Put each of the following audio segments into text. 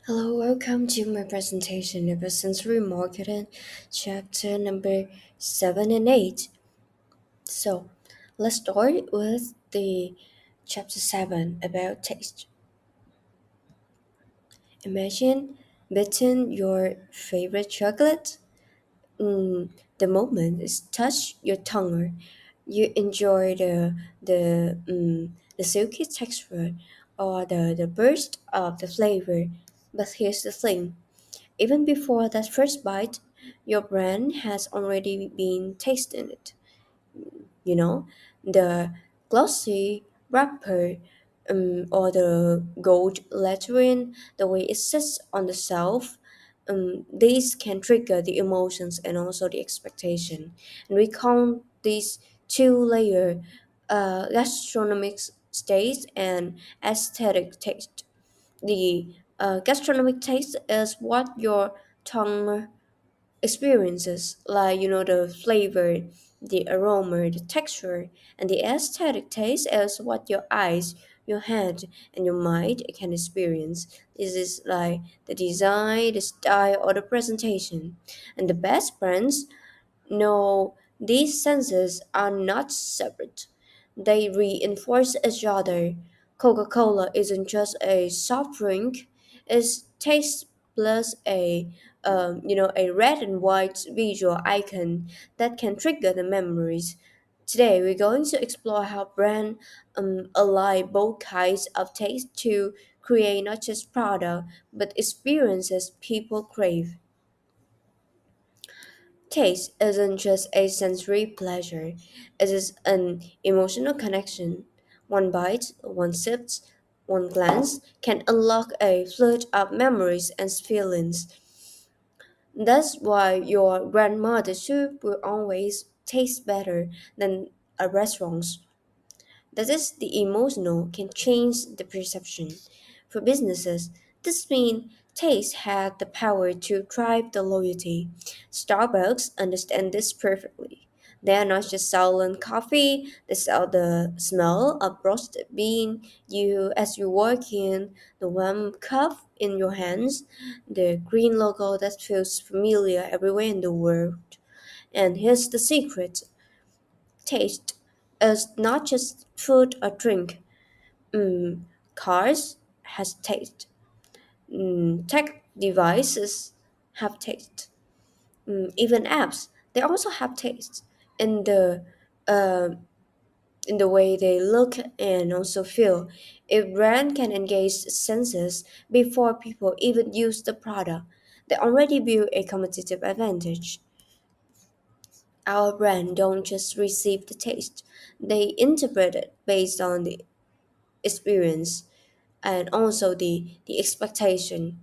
Hello, welcome to my presentation about sensory marketing, chapter number 7 and 8. So, let's start with the chapter 7 about taste. Imagine biting your favorite chocolate. The moment it touch your tongue, you enjoy the silky texture or the burst of the flavor. But here's the thing. Even before that first bite, your brain has already been tasting it. You know, the glossy wrapper or the gold lettering, the way it sits on the shelf, these can trigger the emotions and also the expectation. And we call these two-layer gastronomic taste and aesthetic taste. The gastronomic taste is what your tongue experiences, like the flavor, the aroma, the texture, and the aesthetic taste is what your eyes, your hand, and your mind can experience. This is like the design, the style, or the presentation. And the best brands no, these senses are not separate. They reinforce each other. Coca-Cola isn't just a soft drink; it's taste plus a red and white visual icon that can trigger the memories. Today, we're going to explore how brand ally both kinds of taste to create not just product but experiences people crave. Taste isn't just a sensory pleasure, it is an emotional connection. One bite, one sip, one glance can unlock a flood of memories and feelings. That's why your grandmother's soup will always taste better than a restaurant's. That is, the emotional can change the perception. For businesses, this means taste had the power to drive the loyalty. Starbucks understand this perfectly. They are not just selling coffee, they sell the smell of roasted bean you as you walk in, the warm cup in your hands, the green logo that feels familiar everywhere in the world. And here's the secret. Taste is not just food or drink. Mm, Cars has taste. Tech devices have taste. Even apps, they also have taste in uh, in the way they look and also feel. If brand can engage senses before people even use the product, they already build a competitive advantage. Our brand don't just receive the taste; they interpret it based on the experience and also the expectation.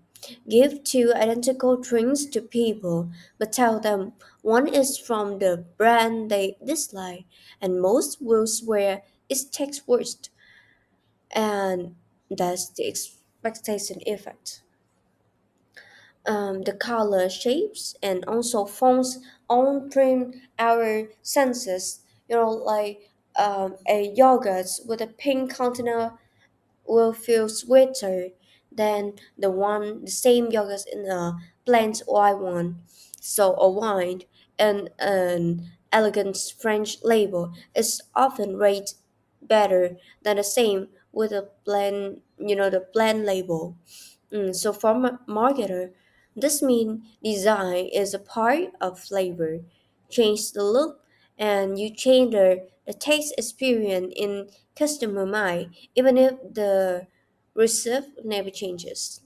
Give two identical drinks to people, but tell them one is from the brand they dislike, and most will swear it tastes worst. And that's the expectation effect. The color, shapes, and also fonts on print our senses. Like a yogurt with a pink container will feel sweeter than the same yogurt in a plain white one. So a wine and an elegant French label is often rated better than the same with a the plain label. So for marketer, this means design is a part of flavor. Change the look and you change the taste experience in customer mind, even if the receipt never changes.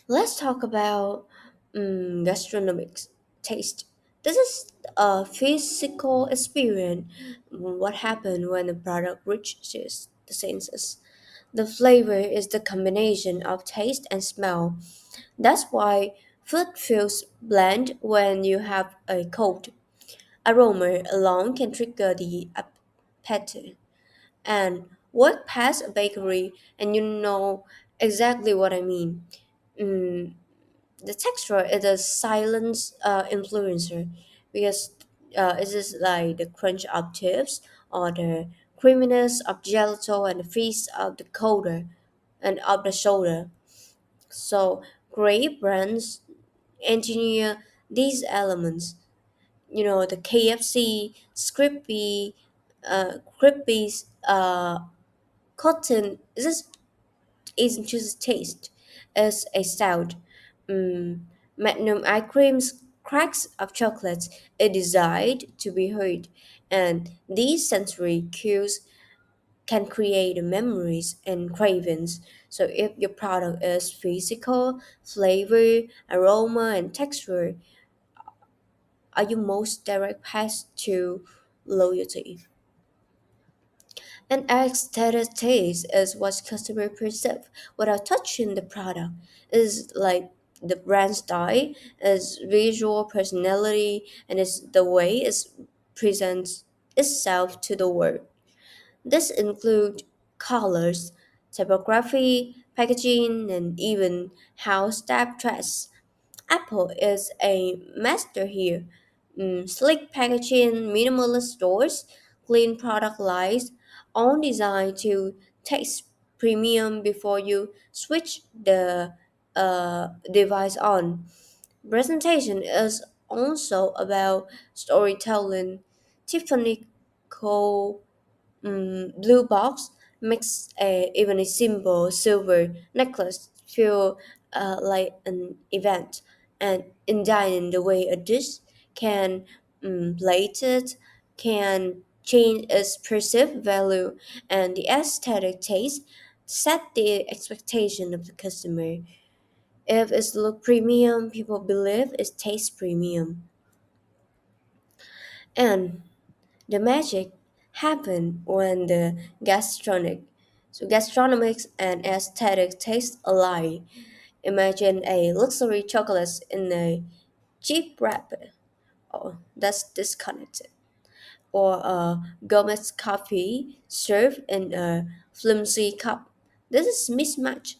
Let's talk about gastronomic taste. This is a physical experience. What happens when a product reaches the senses? The flavor is the combination of taste and smell. That's why food feels bland when you have a cold. Aroma alone can trigger the appetite. And walk past a bakery and you know exactly what I mean. Mm, the texture is a silent influencer because it is like the crunch of chips or the creaminess of gelato and the freeze of the coder. and up the shoulder. So great brands engineer these elements. The KFC, crispy, cotton. This isn't just taste; it's a stout. Mm, Magnum ice creams, cracks of chocolates, are designed to be heard, and these sensory cues can create memories and cravings. So if your product is physical, flavor, aroma, and texture, are your most direct path to loyalty. And aesthetic taste is what customer perceive without touching the product. Is like the brand style, its visual personality, and it's the way it presents itself to the world. This includes colors, typography, packaging, and even how staff dress. Apple is a master here. Slick packaging, minimalist stores, clean product lines, all designed to taste premium before you switch the device on. Presentation is also about storytelling. Tiffany Co blue box makes even a simple silver necklace feel like an event. And in dining, the way a dish can plated can change its perceived value, and the aesthetic taste set the expectation of the customer. If it's look premium, people believe it tastes premium. And the magic happened when the gastronomics and aesthetic taste align. Imagine a luxury chocolate in a cheap wrapper. Oh, that's disconnected. Or a gourmet coffee served in a flimsy cup. This is mismatch.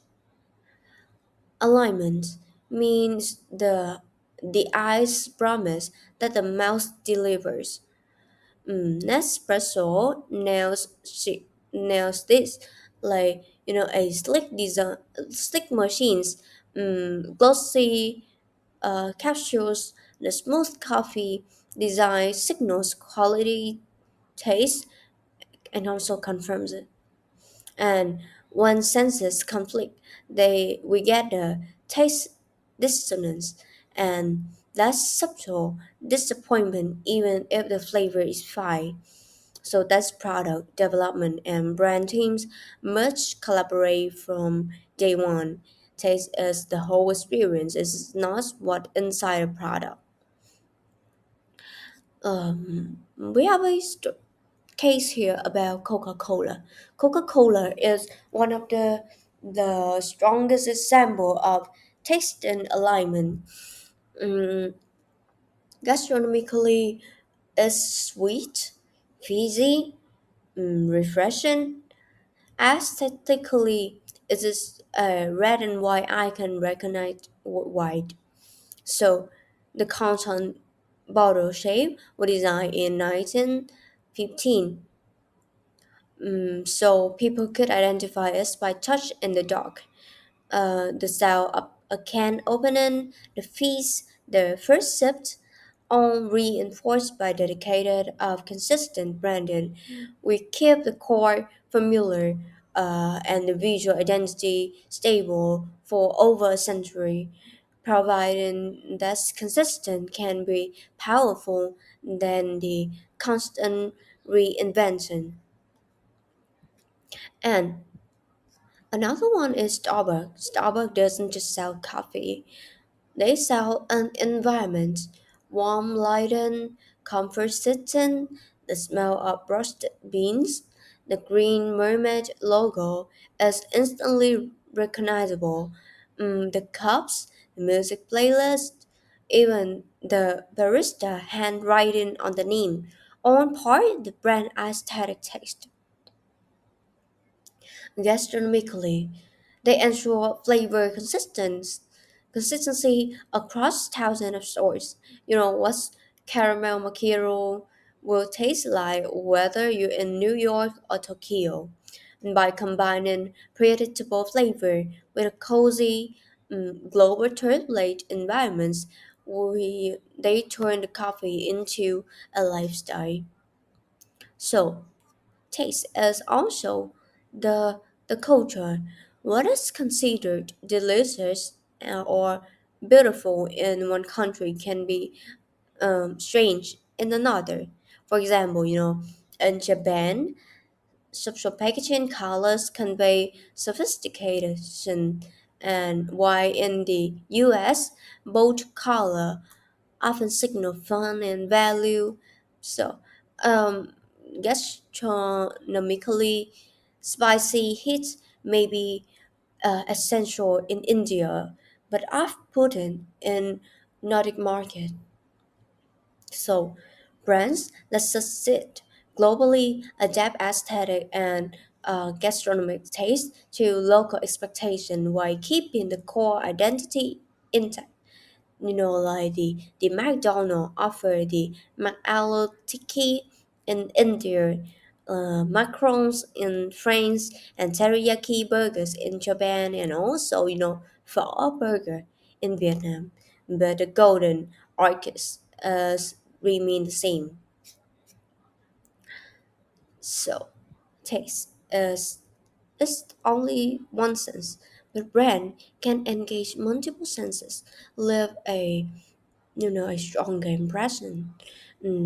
Alignment means the eyes promise that the mouth delivers. Nespresso nails this, like a slick design, slick machines, glossy capsules, the smooth coffee design signals quality, taste, and also confirms it. And when senses conflict, they we get the taste dissonance, and that's subtle disappointment even if the flavor is fine. So that's product development and brand teams must collaborate from day one. Taste is the whole experience. It's not what inside a product. We have a case here about Coca-Cola. Coca-Cola is one of the strongest example of taste and alignment. Mm, Gastronomically, it's sweet, fizzy, refreshing. Aesthetically, it is a red and white icon recognized worldwide. So, the content bottle shape was designed in 1915, so people could identify us by touch in the dark. The style of a can opening, the feast, the first sip, all reinforced by dedicated of consistent branding. We keep the core familiar and the visual identity stable for over a century, providing that consistent can be powerful than the constant reinvention. And another one is Starbucks. Starbucks doesn't just sell coffee, they sell an environment, warm lighting, comfort sitting, the smell of roasted beans. The green mermaid logo is instantly recognizable. The cups, the music playlist, even the barista handwriting on the name, all part of the brand aesthetic taste. Gastronomically, they ensure flavor consistency across thousands of stores. What's caramel macchiato will taste like whether you're in New York or Tokyo. And by combining predictable flavor with a cozy, global turbulent environments, they turn the coffee into a lifestyle. So, taste is also the the culture. What is considered delicious or beautiful in one country can be strange in another. For example, in Japan, subtle packaging colors convey sophistication, and while in the U.S., bold color often signal fun and value. So, um, gastronomically, spicy heat may be essential in India, but off-putting in Nordic market. So, brands that succeed globally adapt aesthetic and gastronomic taste to local expectation while keeping the core identity intact. Like the McDonald offer the McAloo Tiki in India, macarons in France, and teriyaki burgers in Japan, and also pho burger in Vietnam. But the golden orchids remain the same. So taste is only one sense, but brand can engage multiple senses, leave a stronger impression.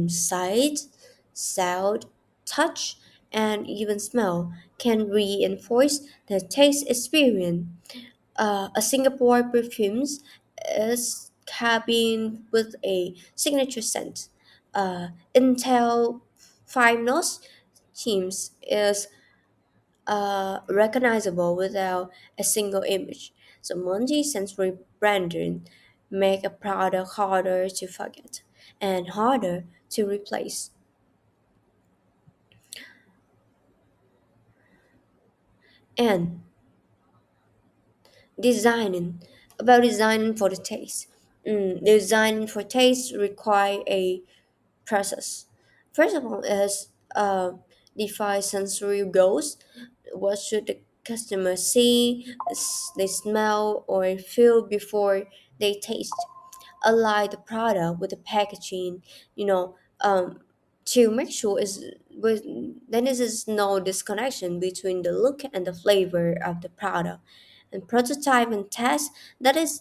Sight, sound, touch, and even smell can reinforce the taste experience. A Singapore perfumes is cabin with a signature scent. Intel 5 Notes Teams is recognizable without a single image. So multi-sensory branding make a product harder to forget and harder to replace. And designing designing for the taste. Designing for taste require a process. First of all, is define sensory goals. What should the customer see, they smell, or feel before they taste? Align the product with the packaging, you know, to make sure with then there is no disconnection between the look and the flavor of the product. And prototype and test, that is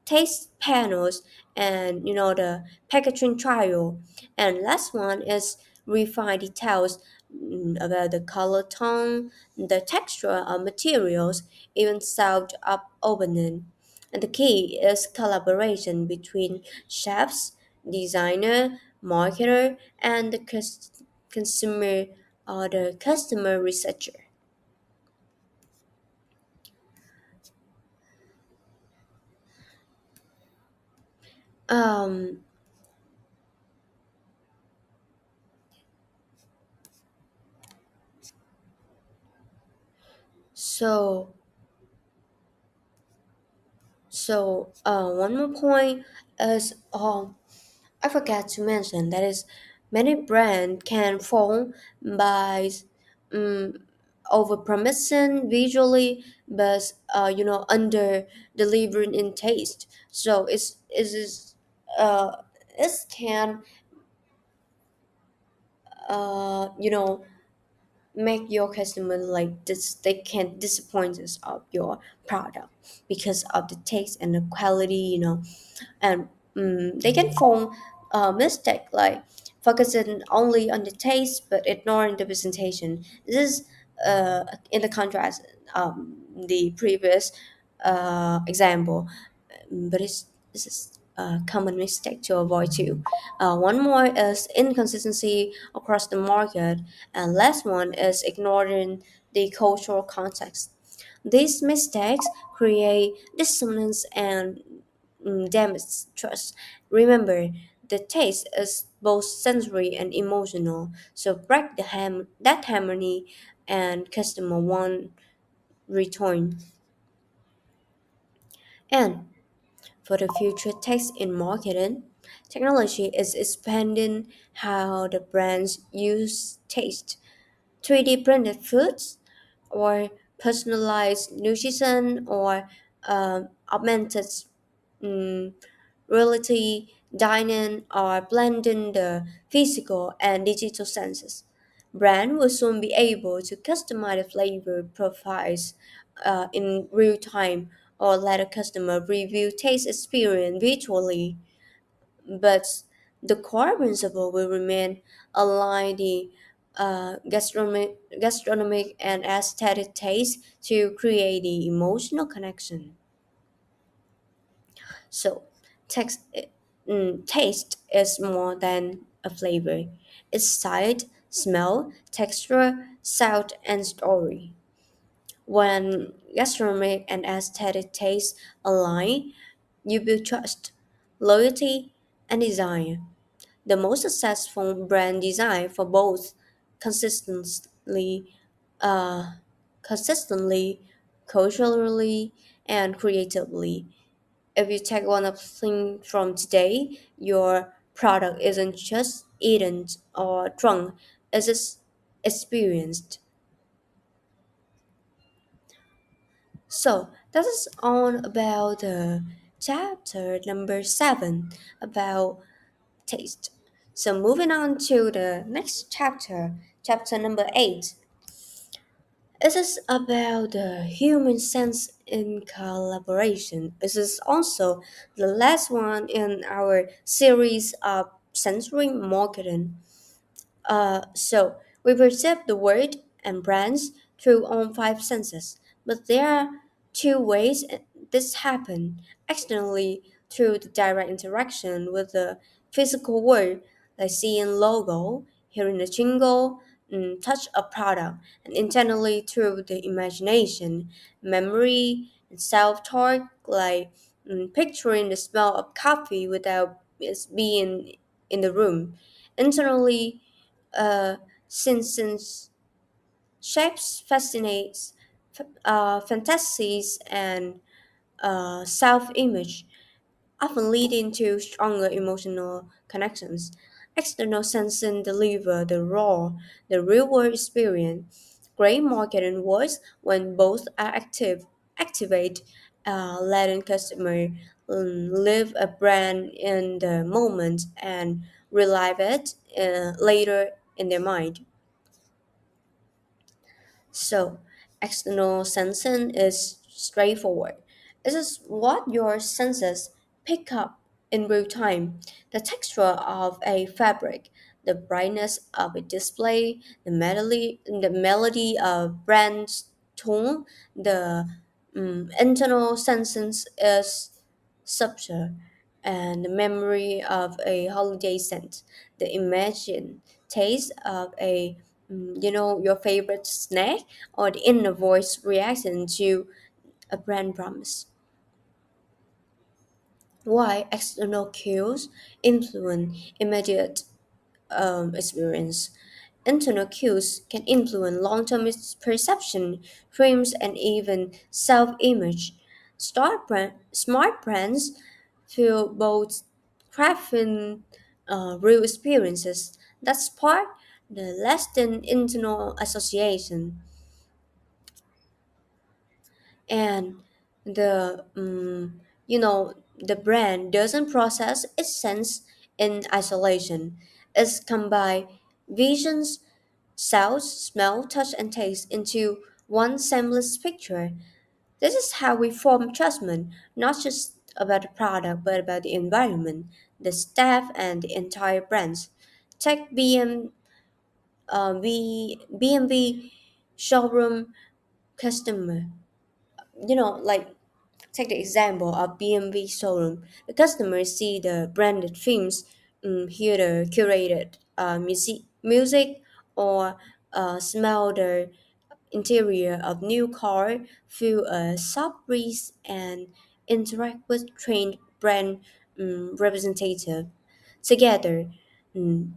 taste panels and the packaging trial. And last one is refine details, about the color tone, the texture of materials, even sound up opening. And the key is collaboration between chefs, designer, marketer, and the consumer or the customer researcher. um so one more point is, I forgot to mention that is many brands can fall by um, over promising visually, but under delivering in taste. So uh it can you know make your customer like this, they can disappoint us of your product because of the taste and the quality, and they can form a mistake like focusing only on the taste but ignoring the presentation. This is in the contrast the previous example, but this is a common mistake to avoid too. One more is inconsistency across the market, and last one is ignoring the cultural context. These mistakes create dissonance and damage trust. Remember, the taste is both sensory and emotional, so break that harmony and customer one return. And for the future text in marketing, technology is expanding how the brands use taste. 3D printed foods, or personalized nutrition or augmented mm, reality, dining, or blending the physical and digital senses. Brand will soon be able to customize the flavor profiles in real time or let a customer review taste experience virtually. But the core principle will remain align the gastronomic and aesthetic taste to create the emotional connection. So, text, taste is more than a flavor. It's sight, smell, texture, sound, and story. When gastronomic and aesthetic tastes align, you build trust, loyalty, and desire. The most successful brand design for both consistently, uh, consistently, culturally, and creatively. If you take one of thing from today, your product isn't just eaten or drunk, it's just experienced. So that is all about chapter number 7 about taste. So moving on to the next chapter, chapter number 8. This is about the human sense in collaboration. This is also the last one in our series of sensory marketing. So we perceive the world and brands through all five senses, but there are two ways this happen: externally through the direct interaction with the physical world, like seeing logo, hearing the jingle, touch a product, and internally through the imagination, memory, and self-talk, like picturing the smell of coffee without it being in the room. Internally, uh, since shapes fascinates, fantasies, and self-image, often leading to stronger emotional connections. External sensing deliver the real-world experience. Great marketing works when both are activate, letting customer live a brand in the moment and relive it later in their mind. So, external sensing is straightforward. It is what your senses pick up in real time: the texture of a fabric, the brightness of a display, the melody of brand's tone. The internal sensing is subtle, and the memory of a holiday scent, the imagined taste of a your favorite snack, or the inner voice reaction to a brand promise. Why external cues influence immediate experience. Internal cues can influence long-term perception, frames, and even self-image. Smart brands feel both crafting real experiences that spark the lasting internal association. And the the brand doesn't process its sense in isolation. It's combined visions, sounds, smell, touch, and taste into one seamless picture. This is how we form judgment, not just about the product, but about the environment, the staff, and the entire brand. Take BMV showroom customer. Like, take the example of BMW showroom. The customers see the branded themes, hear the curated music, or smell the interior of new car, feel a soft breeze, and interact with trained brand representative. Together, mm,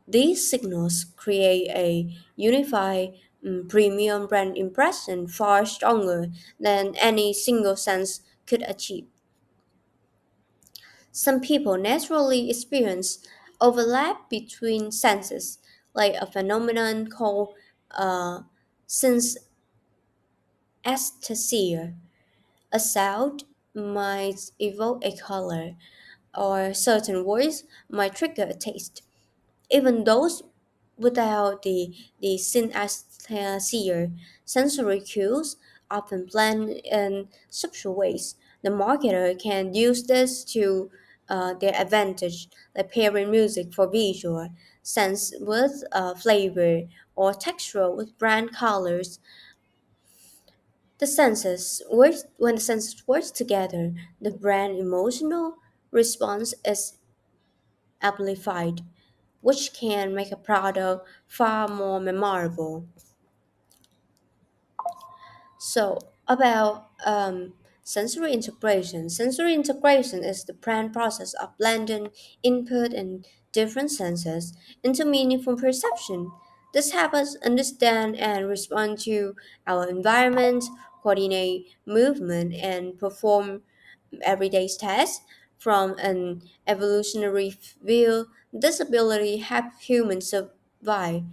these signals create a unified premium brand impression far stronger than any single sense could achieve. Some people naturally experience overlap between senses, like a phenomenon called uh, synesthesia. A sound might evoke a color, or certain words might trigger a taste. Even those without the synesthesia, sensory cues often blend in subtle ways. The marketer can use this to their advantage, like pairing music for visual, sense with flavor, or textural with brand colors. When the senses work together, the brand emotional response is amplified, which can make a product far more memorable. So, about sensory integration. Sensory integration is the planned process of blending input and different senses into meaningful perception. This helps us understand and respond to our environment, coordinate movement, and perform everyday tasks. From an evolutionary view, this ability helps humans survive,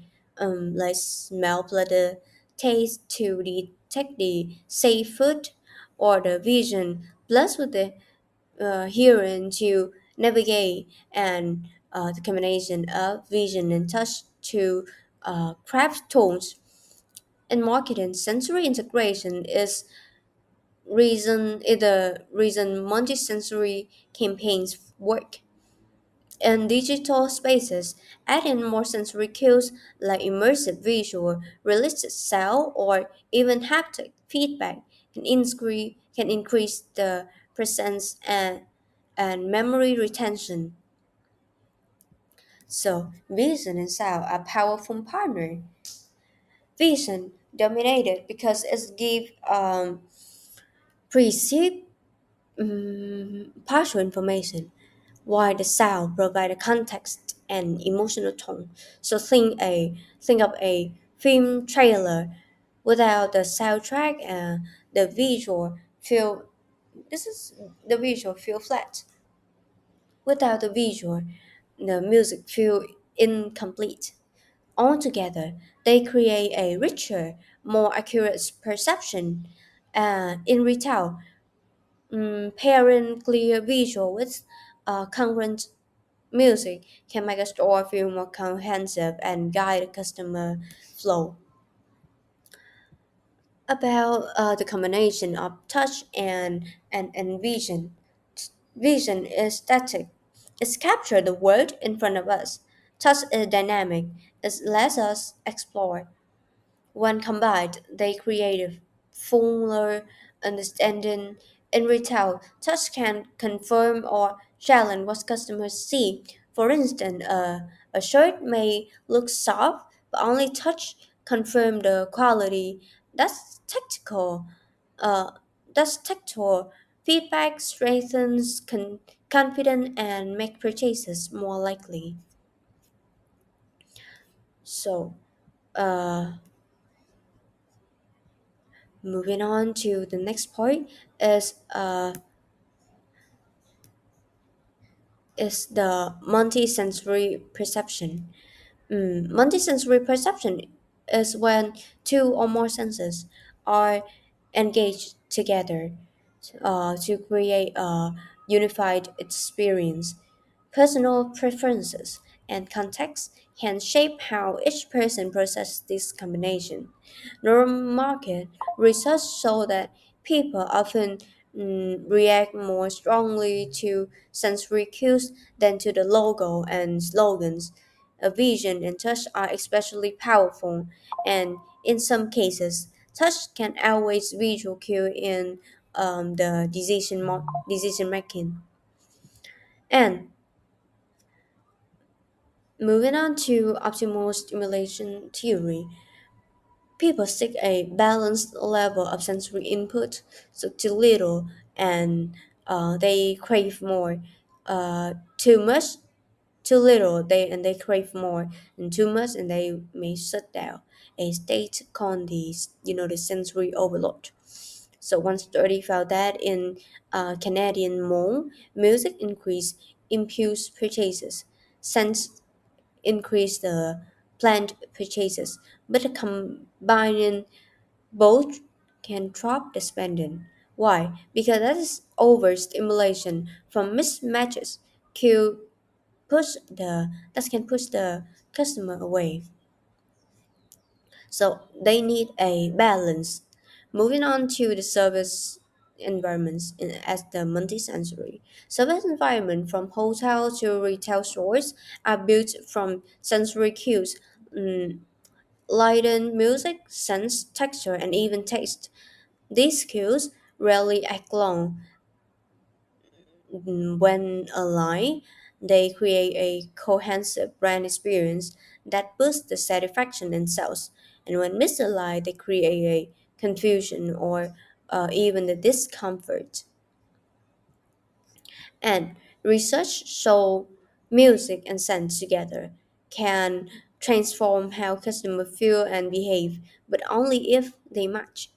like smell, pleasure, taste to detect the safe food, or the vision, plus with the hearing to navigate, and the combination of vision and touch to craft tones. In marketing, sensory integration is the reason multisensory campaigns work. In digital spaces, adding more sensory cues like immersive visual, realistic sound, or even haptic feedback can increase the presence and memory retention. So, vision and sound are powerful partner. Vision dominated because it gives perceived partial information, while the sound provide a context and emotional tone. So think of a film trailer without the soundtrack, the visual feel this is the visual feel flat. Without the visual, the music feel incomplete. Altogether, they create a richer, more accurate perception. In retail, pairing clear visual with congruent music can make a store feel more comprehensive and guide the customer flow. About the combination of touch and vision. Vision is static. It's capture the world in front of us. Touch is dynamic. It lets us explore. When combined, they create a fuller understanding. In retail, touch can confirm or challenge what customers see. For instance, a shirt may look soft, but only touch confirm the quality. That's tactical. Uh, that's tactile. Feedback strengthens confidence and make purchases more likely. So, uh, moving on to the next point is uh is the multisensory perception. Multisensory perception is when two or more senses are engaged together to create a unified experience. Personal preferences and context can shape how each person processes this combination. Neuromarket research show that people often react more strongly to sensory cues than to the logo and slogans. A vision and touch are especially powerful, and in some cases, touch can outweigh visual cue in the decision making. And moving on to optimal stimulation theory, people seek a balanced level of sensory input, so too little and they crave more. Too much, too little, they crave more, and too much, and they may shut down. A state called the sensory overload. So one study found that in Canadian mall, music increased impulse purchases, sense increased the planned purchases, but combining both can drop the spending. Why? Because that is overstimulation from mismatches can push the customer away. So they need a balance. Moving on to the service environments as the multi-sensory. Service environment from hotel to retail stores are built from sensory cues, mm, lighting, music, sense, texture, and even taste. These cues rarely act long. When aligned, they create a cohesive brand experience that boosts the satisfaction in sales. And when misaligned, they create a confusion or even the discomfort. And research show music and scent together can transform how customers feel and behave, but only if they match.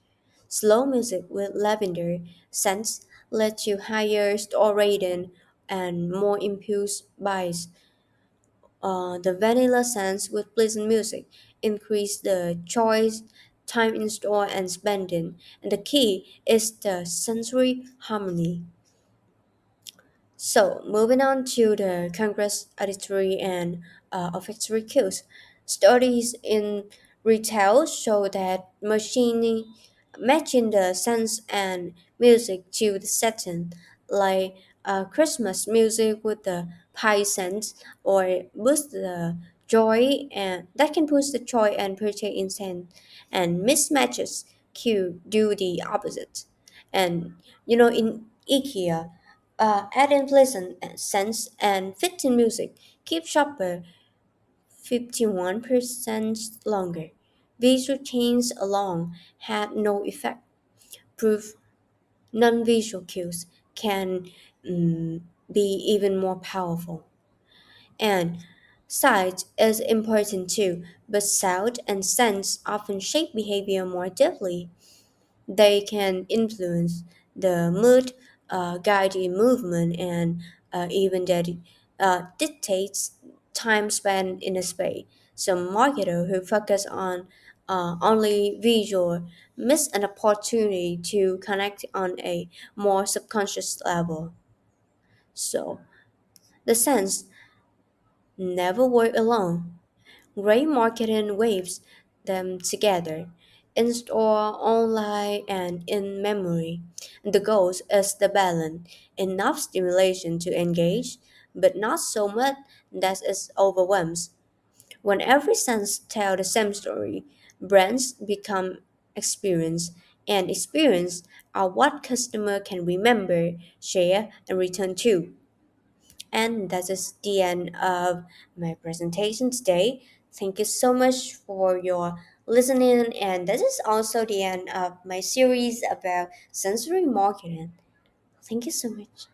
Slow music with lavender scents led to higher store rating and more impulse buys. The vanilla scents with pleasant music increase the choice, time in store, and spending. And the key is the sensory harmony. So, moving on to the Congress auditory and olfactory cues. Studies in retail show that matching the scents and music to the setting, like Christmas music with the pie scent, or boost the joy, and that can boost the joy and purchase intent, and mismatches cue do the opposite. And in IKEA, adding pleasant scents and fitting music keep shopper 51% longer. Visual change alone had no effect. Proof non-visual cues can mm, be even more powerful. And sight is important too, but sound and sense often shape behavior more deeply. They can influence the mood, guide in movement, and even that dictates time spent in a space. Some marketers who focus on only visual miss an opportunity to connect on a more subconscious level. So the sense never work alone. Great marketing waves them together in store, online, and in memory. The goal is the balance, enough stimulation to engage, but not so much that it overwhelms. When every sense tells the same story, brands become experience, and experience are what customer can remember, share, and return to. And that is the end of my presentation today. Thank you so much for your listening. And that is also the end of my series about sensory marketing. Thank you so much.